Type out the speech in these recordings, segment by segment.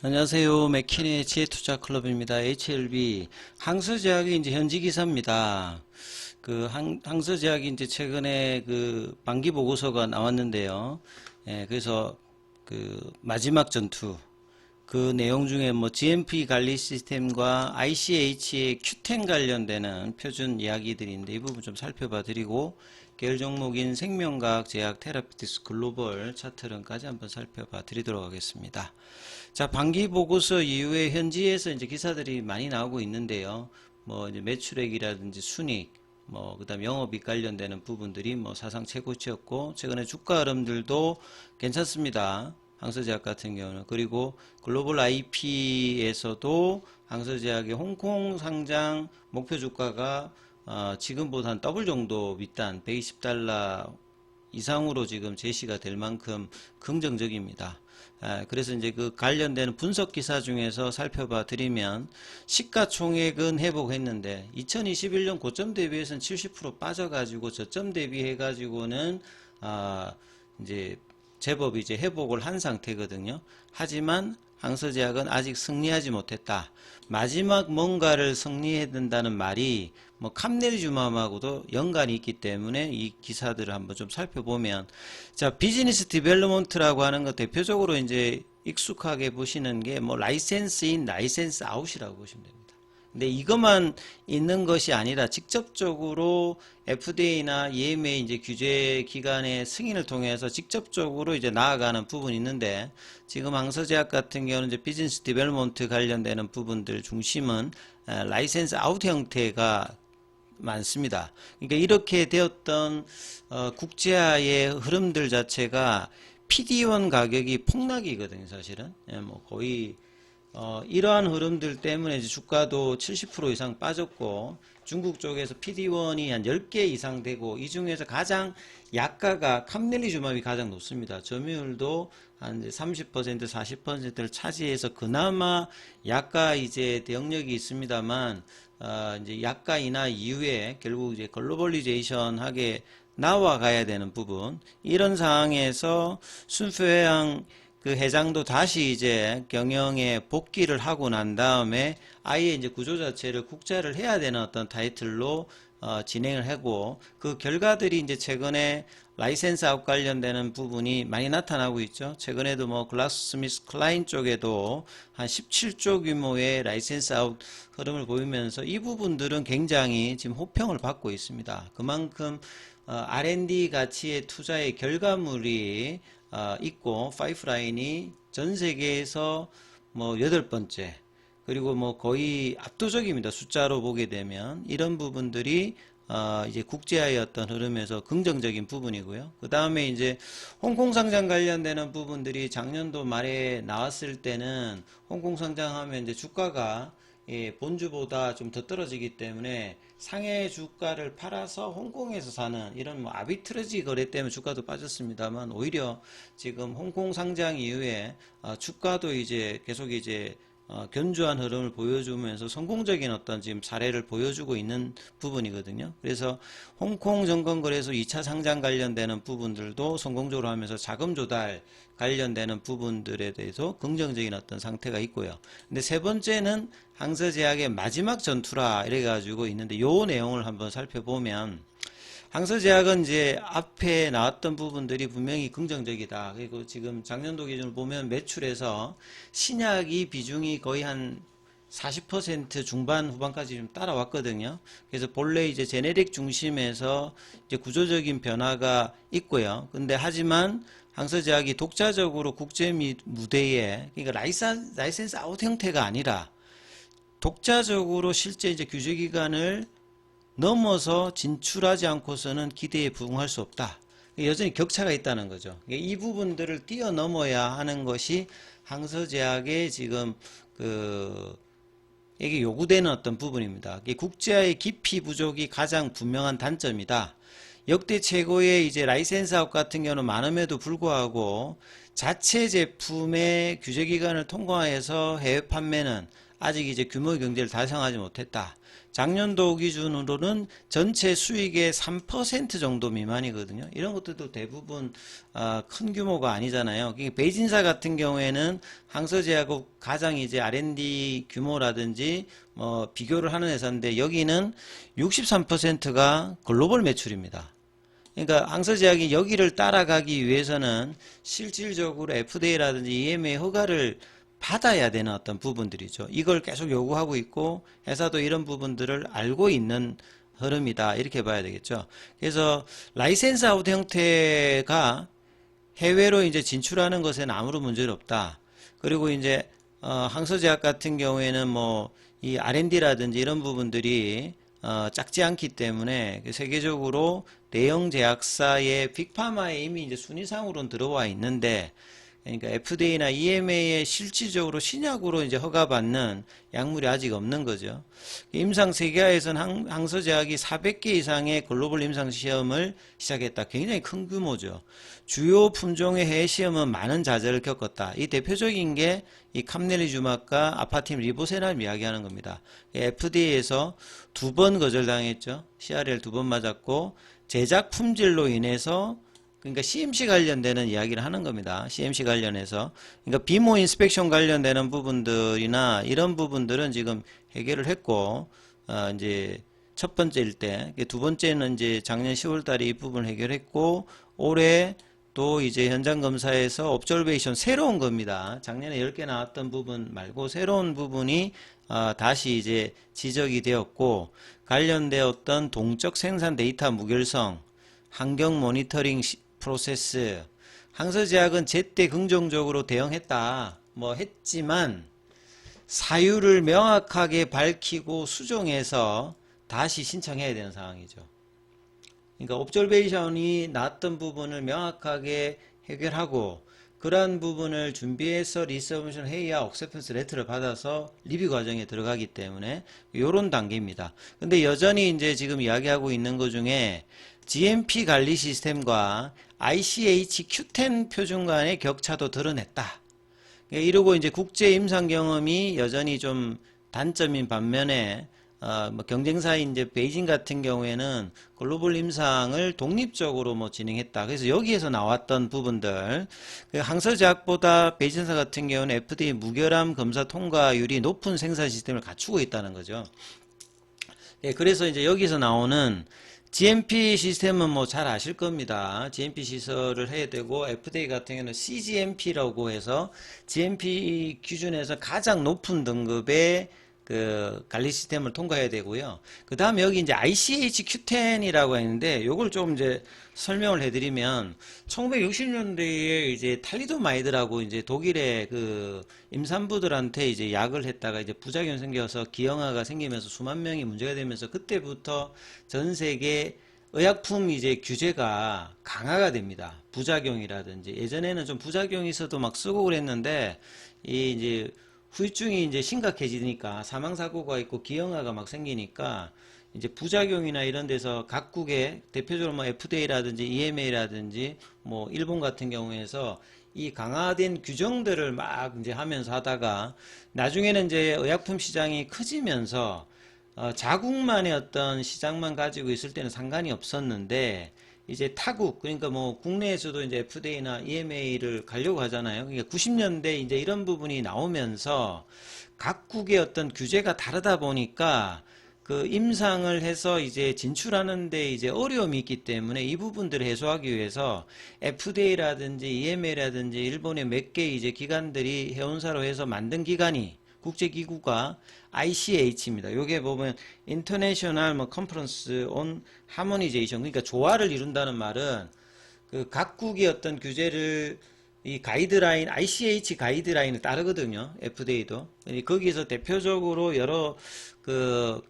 안녕하세요. 맥킨의 지혜투자클럽입니다. HLB. 항서제약의 이제 현지 기사입니다. 항서제약이 이제 최근에 만기 보고서가 나왔는데요. 그래서 마지막 전투, 그 내용 중에 뭐 GMP 관리 시스템과 ICH의 Q10 관련되는 표준 이야기들인데 이 부분 좀 살펴봐 드리고, 계열 종목인 생명과학 제약 테라피틱스 글로벌 차트론까지 한번 살펴봐 드리도록 하겠습니다. 자, 반기 보고서 이후에 현지에서 이제 기사들이 많이 나오고 있는데요. 뭐 이제 매출액이라든지 순익, 뭐 그다음 영업이익 관련되는 부분들이 뭐 사상 최고치였고, 최근에 주가 흐름들도 괜찮습니다. 항서제약 같은 경우는. 그리고 글로벌 IP에서도 항서제약의 홍콩 상장 목표 주가가 지금보다 한 더블 정도 밑단 120달러 이상으로 지금 제시가 될 만큼 긍정적입니다. 그래서 이제 그 관련되는 분석 기사 중에서 살펴봐 드리면, 시가총액은 회복했는데 2021년 고점 대비해서는 70% 빠져가지고 저점 대비해 가지고는 이제 제법 이제 회복을 한 상태거든요. 하지만 항서제약은 아직 승리하지 못했다. 마지막 뭔가를 승리해야 된다는 말이 뭐 캄네리주맘하고도 연관이 있기 때문에 이 기사들을 한번 좀 살펴보면, 자, 비즈니스 디벨롭먼트라고 하는 거 대표적으로 이제 익숙하게 보시는 게 뭐 라이센스 인, 라이센스 아웃이라고 보시면 됩니다. 근데 이것만 있는 것이 아니라 직접적으로 FDA나 EMA 이제 규제 기관의 승인을 통해서 직접적으로 이제 나아가는 부분이 있는데, 지금 항서제약 같은 경우는 이제 비즈니스 디벨롭먼트 관련되는 부분들 중심은 라이센스 아웃 형태가 많습니다. 그러니까 이렇게 되었던 국제화의 흐름들 자체가 PD1 가격이 폭락이거든요, 사실은. 뭐 거의 이러한 흐름들 때문에 이제 주가도 70% 이상 빠졌고, 중국 쪽에서 PD1이 한 10개 이상 되고, 이 중에서 가장 약가가 캄넬리주맘이 가장 높습니다. 점유율도 한 30%, 40%를 차지해서 그나마 약가 이제 영역이 있습니다만, 이제 약가 인하 이후에 결국 이제 글로벌리제이션 하게 나와가야 되는 부분, 이런 상황에서 순표회장 그 회장도 다시 이제 경영에 복귀를 하고 난 다음에 아예 이제 구조 자체를 국제화를 해야 되는 어떤 타이틀로 진행을 하고, 그 결과들이 이제 최근에 라이센스 아웃 관련되는 부분이 많이 나타나고 있죠. 최근에도 뭐 글라스스미스 클라인 쪽에도 한 17조 규모의 라이센스 아웃 흐름을 보이면서 이 부분들은 굉장히 지금 호평을 받고 있습니다. 그만큼 R&D 가치의 투자의 결과물이 있고, 파이프라인이 전 세계에서 뭐 8번째, 그리고 뭐 거의 압도적입니다. 숫자로 보게 되면 이런 부분들이 이제 국제화의 어떤 흐름에서 긍정적인 부분이고요. 그 다음에 이제 홍콩 상장 관련되는 부분들이 작년도 말에 나왔을 때는 홍콩 상장하면 이제 주가가 본주보다 좀 더 떨어지기 때문에 상해 주가를 팔아서 홍콩에서 사는 이런 뭐 아비트러지 거래 때문에 주가도 빠졌습니다만, 오히려 지금 홍콩 상장 이후에 주가도 이제 계속 이제 견조한 흐름을 보여주면서 성공적인 어떤 지금 사례를 보여주고 있는 부분이거든요. 그래서 홍콩 정권거래소 2차 상장 관련되는 부분들도 성공적으로 하면서 자금 조달 관련되는 부분들에 대해서 긍정적인 어떤 상태가 있고요. 근데 세 번째는 항서제약의 마지막 전투라 이래가지고 있는데, 요 내용을 한번 살펴보면, 항서제약은 이제 앞에 나왔던 부분들이 분명히 긍정적이다. 그리고 지금 작년도 기준으로 보면 매출에서 신약이 비중이 거의 한 40% 중반 후반까지 좀 따라왔거든요. 그래서 본래 이제 제네릭 중심에서 이제 구조적인 변화가 있고요. 근데 하지만 항서제약이 독자적으로 국제 무대에, 그러니까 라이센스 아웃 형태가 아니라 독자적으로 실제 이제 규제기관을 넘어서 진출하지 않고서는 기대에 부응할 수 없다. 여전히 격차가 있다는 거죠. 이 부분들을 뛰어넘어야 하는 것이 항서제약의 지금 이게 요구되는 어떤 부분입니다. 국제화의 깊이 부족이 가장 분명한 단점이다. 역대 최고의 이제 라이센스 아웃 같은 경우는 많음에도 불구하고 자체 제품의 규제기관을 통과해서 해외 판매는 아직 이제 규모 경제를 달성하지 못했다. 작년도 기준으로는 전체 수익의 3% 정도 미만이거든요. 이런 것들도 대부분 큰 규모가 아니잖아요. 베이진사 같은 경우에는 항서제약하고 가장 이제 R&D 규모라든지 뭐 비교를 하는 회사인데 여기는 63%가 글로벌 매출입니다. 그러니까 항서제약이 여기를 따라가기 위해서는 실질적으로 FDA라든지 EMA 허가를 받아야 되는 어떤 부분들이죠. 이걸 계속 요구하고 있고 회사도 이런 부분들을 알고 있는 흐름이다. 이렇게 봐야 되겠죠. 그래서 라이센스 아웃 형태가 해외로 이제 진출하는 것에는 아무런 문제는 없다. 그리고 이제 항서제약 같은 경우에는 뭐 이 R&D라든지 이런 부분들이 작지 않기 때문에 세계적으로 대형 제약사의 빅파마에 이미 이제 순위상으로는 들어와 있는데, 그러니까 FDA나 EMA에 실질적으로 신약으로 이제 허가받는 약물이 아직 없는 거죠. 임상 세계화에서는 항서제약이 400개 이상의 글로벌 임상 시험을 시작했다. 굉장히 큰 규모죠. 주요 품종의 해외 시험은 많은 좌절을 겪었다. 이 대표적인 게 이 캄넬리주막과 아파팀 리보세람 이야기하는 겁니다. FDA에서 2번 거절당했죠. CRL 2번 맞았고 제작 품질로 인해서, 그러니까 CMC 관련되는 이야기를 하는 겁니다. CMC 관련해서. 그러니까 비모 인스펙션 관련되는 부분들이나 이런 부분들은 지금 해결을 했고, 이제 첫 번째일 때, 두 번째는 이제 작년 10월 달에 이 부분을 해결했고, 올해 또 이제 현장 검사에서 옵저베이션 새로운 겁니다. 작년에 10개 나왔던 부분 말고 새로운 부분이 다시 이제 지적이 되었고, 관련되었던 동적 생산 데이터 무결성, 환경 모니터링 프로세스, 항서제약은 제때 긍정적으로 대응했다. 뭐 했지만 사유를 명확하게 밝히고 수정해서 다시 신청해야 되는 상황이죠. 그러니까 옵저베이션이 나왔던 부분을 명확하게 해결하고 그러한 부분을 준비해서 리서브미션 회의와 억셉턴스 레터를 받아서 리뷰 과정에 들어가기 때문에 이런 단계입니다. 근데 여전히 이제 지금 이야기하고 있는 것 중에 GMP 관리 시스템과 ICH Q10 표준 간의 격차도 드러냈다. 이러고 이제 국제 임상 경험이 여전히 좀 단점인 반면에 뭐 경쟁사인 이제 베이징 같은 경우에는 글로벌 임상을 독립적으로 뭐 진행했다. 그래서 여기에서 나왔던 부분들, 항서제약보다 베이징사 같은 경우는 FDA 무결함 검사 통과율이 높은 생산 시스템을 갖추고 있다는 거죠. 예, 그래서 이제 여기서 나오는 GMP 시스템은 뭐 잘 아실 겁니다. GMP 시설을 해야 되고, FDA 같은 경우는 CGMP라고 해서 GMP 기준에서 가장 높은 등급의 그 관리 시스템을 통과해야 되고요. 그 다음에 여기 이제 ICH Q10이라고 했는데, 요걸 좀 이제 설명을 해드리면, 1960년대에 이제 탈리도마이드라고 이제 독일의 그 임산부들한테 이제 약을 했다가 이제 부작용이 생겨서 기형아가 생기면서 수만 명이 문제가 되면서 그때부터 전 세계 의약품 이제 규제가 강화가 됩니다. 부작용이라든지. 예전에는 좀 부작용이 있어도 막 쓰고 그랬는데, 이 이제 후유증이 이제 심각해지니까 사망사고가 있고 기형아가 막 생기니까 이제 부작용이나 이런 데서 각국의 대표적으로 뭐 FDA라든지 EMA라든지 뭐 일본 같은 경우에서 이 강화된 규정들을 막 이제 하면서 하다가 나중에는 이제 의약품 시장이 커지면서 자국만의 어떤 시장만 가지고 있을 때는 상관이 없었는데 이제 타국, 그러니까 뭐 국내에서도 이제 FDA나 EMA를 가려고 하잖아요. 그러니까 90년대 이제 이런 부분이 나오면서 각국의 어떤 규제가 다르다 보니까 그 임상을 해서 이제 진출하는데 이제 어려움이 있기 때문에 이 부분들을 해소하기 위해서 FDA라든지 EMA라든지 일본의 몇 개 이제 기관들이 해운사로 해서 만든 기관이 국제기구가 ICH입니다. 요게 보면 International Conference on Harmonization, 그러니까 조화를 이룬다는 말은 그 각국의 어떤 규제를 이 가이드라인, ICH 가이드라인을 따르거든요. FDA도. 거기에서 대표적으로 여러 그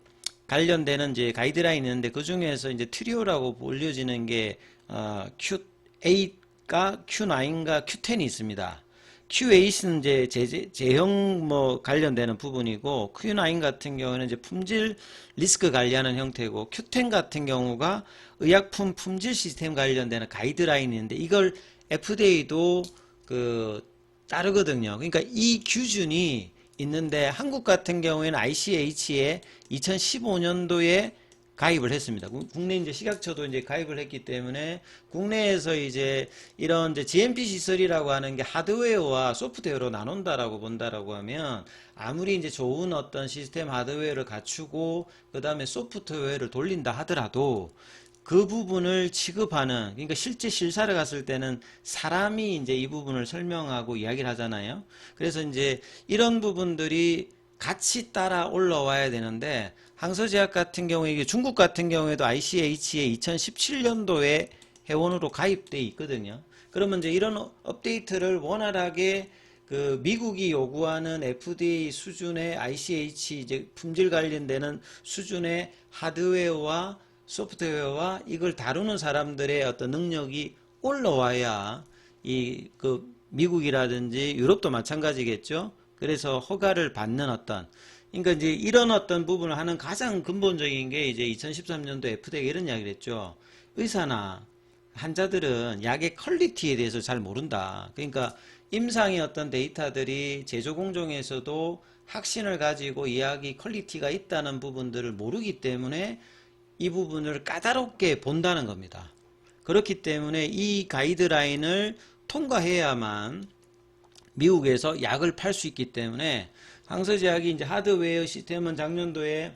관련되는 이제 가이드라인이 있는데 그 중에서 이제 트리오라고 불려지는 게 Q8가 Q9과 Q10이 있습니다. Q8은 이제 제형 뭐 관련되는 부분이고, Q9 같은 경우는 이제 품질 리스크 관리하는 형태고, Q10 같은 경우가 의약품 품질 시스템 관련되는 가이드라인인데, 이걸 FDA도 그 따르거든요. 그러니까 이 기준이 있는데 한국 같은 경우에는 ICH에 2015년도에 가입을 했습니다. 국내 이제 식약처도 이제 가입을 했기 때문에 국내에서 이제 이런 이제 GMP 시설이라고 하는 게 하드웨어와 소프트웨어로 나눈다라고 본다라고 하면 아무리 이제 좋은 어떤 시스템 하드웨어를 갖추고 그 다음에 소프트웨어를 돌린다 하더라도 그 부분을 취급하는, 그러니까 실제 실사를 갔을 때는 사람이 이제 이 부분을 설명하고 이야기를 하잖아요. 그래서 이제 이런 부분들이 같이 따라 올라와야 되는데, 항서제약 같은 경우에, 이게 중국 같은 경우에도 ICH에 2017년도에 회원으로 가입돼 있거든요. 그러면 이제 이런 업데이트를 원활하게 그 미국이 요구하는 FDA 수준의 ICH 이제 품질 관련되는 수준의 하드웨어와 소프트웨어와 이걸 다루는 사람들의 어떤 능력이 올라와야 이 그 미국이라든지 유럽도 마찬가지겠죠. 그래서 허가를 받는 어떤, 그러니까 이제 이런 어떤 부분을 하는 가장 근본적인 게 이제 2013년도 FDA가 이런 이야기를 했죠. 의사나 환자들은 약의 퀄리티에 대해서 잘 모른다. 그러니까 임상의 어떤 데이터들이 제조 공정에서도 확신을 가지고 이 약이 퀄리티가 있다는 부분들을 모르기 때문에 이 부분을 까다롭게 본다는 겁니다. 그렇기 때문에 이 가이드라인을 통과해야만 미국에서 약을 팔 수 있기 때문에 항서제약이 이제 하드웨어 시스템은 작년도에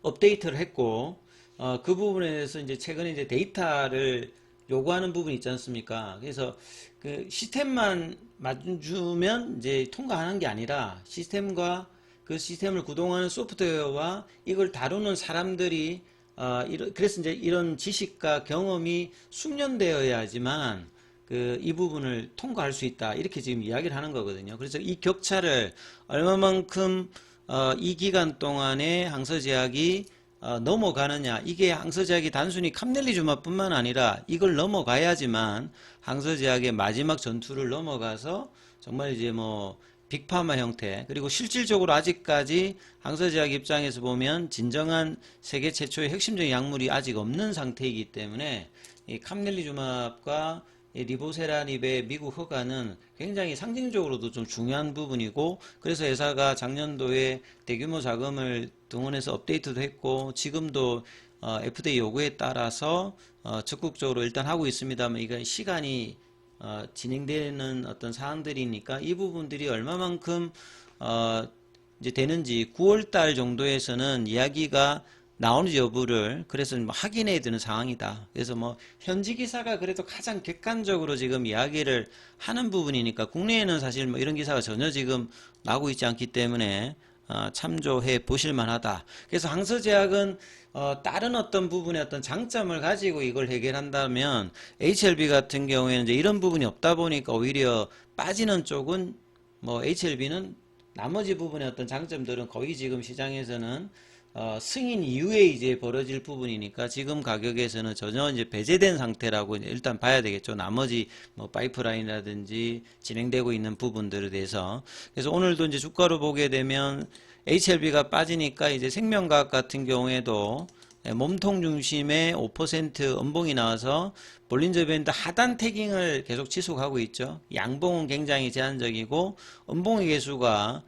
업데이트를 했고, 그 부분에 대해서 이제 최근에 이제 데이터를 요구하는 부분이 있지 않습니까? 그래서 그 시스템만 맞주면 이제 통과하는 게 아니라 시스템과 그 시스템을 구동하는 소프트웨어와 이걸 다루는 사람들이 그래서 이제 이런 지식과 경험이 숙련되어야지만 이 부분을 통과할 수 있다. 이렇게 지금 이야기를 하는 거거든요. 그래서 이 격차를 얼마만큼 이 기간 동안에 항서제약이 넘어가느냐. 이게 항서제약이 단순히 캄넬리주마뿐만 아니라 이걸 넘어가야지만 항서제약의 마지막 전투를 넘어가서 정말 이제 뭐 빅파마 형태, 그리고 실질적으로 아직까지 항서제약 입장에서 보면 진정한 세계 최초의 핵심적인 약물이 아직 없는 상태이기 때문에 이 캄넬리주마블과 리보세라닙의 미국 허가는 굉장히 상징적으로도 좀 중요한 부분이고, 그래서 회사가 작년도에 대규모 자금을 동원해서 업데이트도 했고 지금도 FDA 요구에 따라서 적극적으로 일단 하고 있습니다만, 이건 시간이 진행되는 어떤 사항들이니까 이 부분들이 얼마만큼 이제 되는지 9월달 정도에서는 이야기가 나오는지 여부를 그래서 뭐 확인해야 되는 상황이다. 그래서 뭐 현지 기사가 그래도 가장 객관적으로 지금 이야기를 하는 부분이니까 국내에는 사실 뭐 이런 기사가 전혀 지금 나오고 있지 않기 때문에 참조해 보실 만하다. 그래서 항서제약은 다른 어떤 부분의 어떤 장점을 가지고 이걸 해결한다면 HLB 같은 경우에는 이제 이런 부분이 없다 보니까 오히려 빠지는 쪽은 뭐 HLB는 나머지 부분의 어떤 장점들은 거의 지금 시장에서는 승인 이후에 이제 벌어질 부분이니까 지금 가격에서는 전혀 이제 배제된 상태라고 일단 봐야 되겠죠. 나머지 뭐 파이프라인이라든지 진행되고 있는 부분들에 대해서. 그래서 오늘도 이제 주가로 보게 되면 HLB가 빠지니까 이제 생명과학 같은 경우에도 몸통 중심의 5% 음봉이 나와서 볼린저 밴드 하단 태깅을 계속 지속하고 있죠. 양봉은 굉장히 제한적이고 음봉의 개수가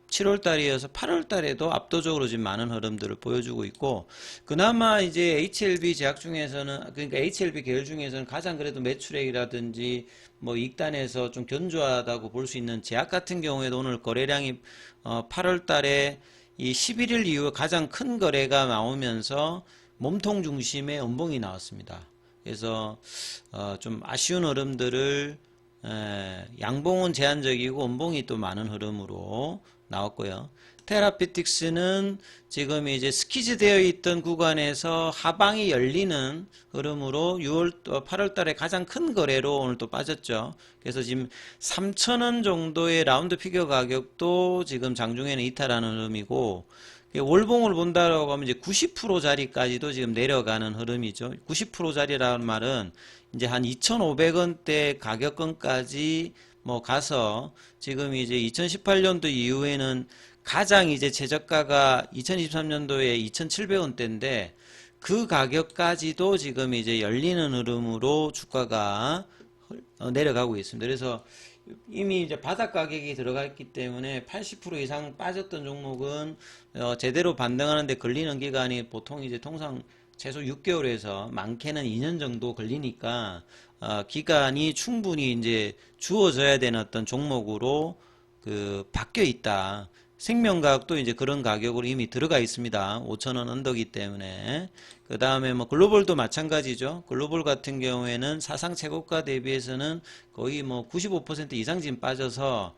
7월달이어서 8월달에도 압도적으로 지금 많은 흐름들을 보여주고 있고, 그나마 이제 HLB 제약 중에서는, 그러니까 HLB 계열 중에서는 가장 그래도 매출액이라든지 뭐 이익단에서 좀 견조하다고 볼 수 있는 제약 같은 경우에도 오늘 거래량이 8월달에 이 11일 이후 가장 큰 거래가 나오면서 몸통 중심의 음봉이 나왔습니다. 그래서 좀 아쉬운 흐름들을 양봉은 제한적이고 음봉이 또 많은 흐름으로 나왔고요. 테라피틱스는 지금 이제 스키즈 되어 있던 구간에서 하방이 열리는 흐름으로 8월 달에 가장 큰 거래로 오늘 또 빠졌죠. 그래서 지금 3,000원 정도의 라운드 피겨 가격도 지금 장중에는 이탈하는 흐름이고, 월봉을 본다라고 하면 이제 90%짜리까지도 지금 내려가는 흐름이죠. 90%짜리라는 말은 이제 한 2,500원대 가격권까지 뭐 가서 지금 이제 2018년도 이후에는 가장 이제 최저가가 2023년도에 2,700원대인데 그 가격까지도 지금 이제 열리는 흐름으로 주가가 내려가고 있습니다. 그래서 이미 이제 바닥 가격이 들어가 있기 때문에 80% 이상 빠졌던 종목은 제대로 반등하는데 걸리는 기간이 보통 이제 통상 최소 6개월에서 많게는 2년 정도 걸리니까 기간이 충분히 이제 주어져야 되는 어떤 종목으로 바뀌어 있다. 생명과학도 이제 그런 가격으로 이미 들어가 있습니다. 5,000원 언더기 때문에. 그 다음에 뭐 글로벌도 마찬가지죠. 글로벌 같은 경우에는 사상 최고가 대비해서는 거의 뭐 95% 이상 지금 빠져서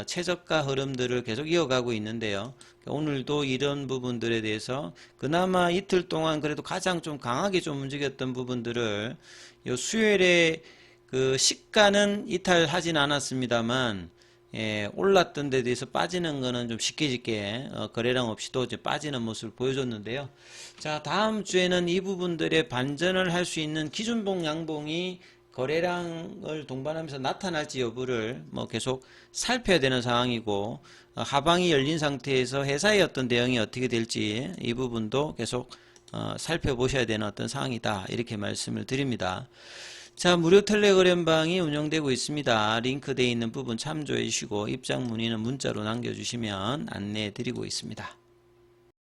최저가 흐름들을 계속 이어가고 있는데요. 오늘도 이런 부분들에 대해서 그나마 이틀 동안 그래도 가장 좀 강하게 좀 움직였던 부분들을 요 수요일에 그 시가는 이탈하진 않았습니다만 올랐던 데 대해서 빠지는 거는 좀 쉽게 거래량 없이도 이제 빠지는 모습을 보여줬는데요. 자, 다음 주에는 이 부분들의 반전을 할 수 있는 기준봉 양봉이 거래량을 동반하면서 나타날지 여부를 뭐 계속 살펴야 되는 상황이고, 하방이 열린 상태에서 회사의 어떤 대응이 어떻게 될지 이 부분도 계속 살펴보셔야 되는 어떤 상황이다, 이렇게 말씀을 드립니다. 자, 무료 텔레그램방이 운영되고 있습니다. 링크되어 있는 부분 참조해 주시고 입장 문의는 문자로 남겨주시면 안내해 드리고 있습니다.